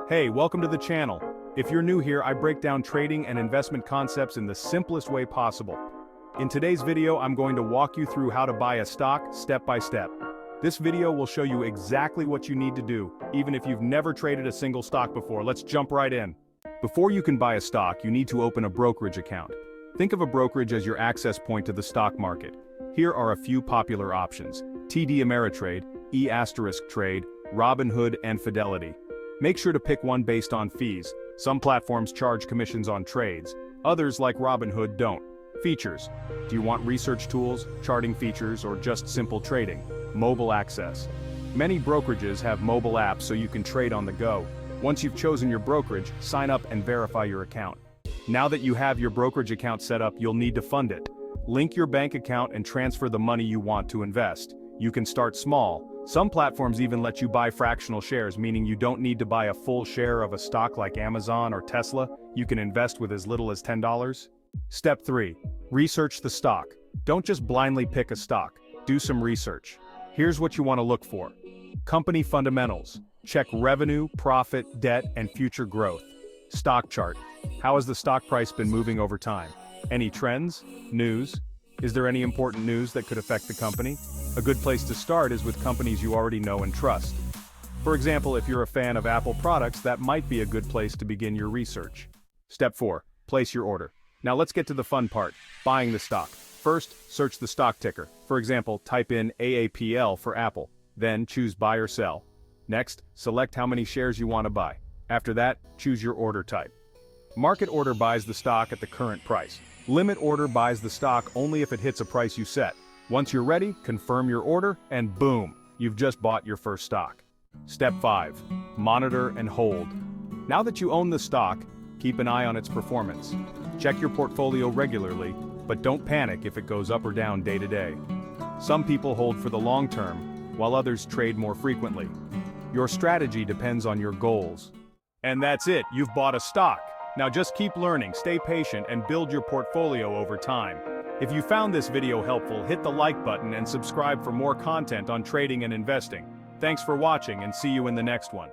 Hey, welcome to the channel. If you're new here, I break down trading and investment concepts in the simplest way possible. In today's video, I'm going to walk you through how to buy a stock step by step. This video will show you exactly what you need to do, even if you've never traded a single stock before. Let's jump right in. Before you can buy a stock, you need to open a brokerage account. Think of a brokerage as your access point to the stock market. Here are a few popular options: TD Ameritrade, E*Trade, Robinhood, and Fidelity. Make sure to pick one based on fees. Some platforms charge commissions on trades. Others, like Robinhood, don't. Features. Do you want research tools, charting features, or just simple trading? Mobile access. Many brokerages have mobile apps so you can trade on the go. Once you've chosen your brokerage, sign up and verify your account. Now that you have your brokerage account set up, you'll need to fund it. Link your bank account and transfer the money you want to invest. You can start small. Some platforms even let you buy fractional shares, meaning you don't need to buy a full share of a stock like Amazon or Tesla. You can invest with as little as $10. Step 3. Research the stock. Don't just blindly pick a stock. Do some research. Here's what you want to look for. Company fundamentals. Check revenue, profit, debt, and future growth. Stock chart. How has the stock price been moving over time? Any trends? News? Is there any important news that could affect the company? A good place to start is with companies you already know and trust. For example, if you're a fan of Apple products, that might be a good place to begin your research. Step 4. Place your order. Now let's get to the fun part, buying the stock. First, search the stock ticker. For example, type in AAPL for Apple. Then choose buy or sell. Next, select how many shares you want to buy. After that, choose your order type. Market order buys the stock at the current price. Limit order buys the stock only if it hits a price you set. Once you're ready, confirm your order, and boom, you've just bought your first stock. Step 5. Monitor and hold. Now that you own the stock, keep an eye on its performance. Check your portfolio regularly, but don't panic if it goes up or down day to day. Some people hold for the long term, while others trade more frequently. Your strategy depends on your goals. And that's it, you've bought a stock. Now just keep learning, stay patient, and build your portfolio over time. If you found this video helpful, hit the like button and subscribe for more content on trading and investing. Thanks for watching, and see you in the next one.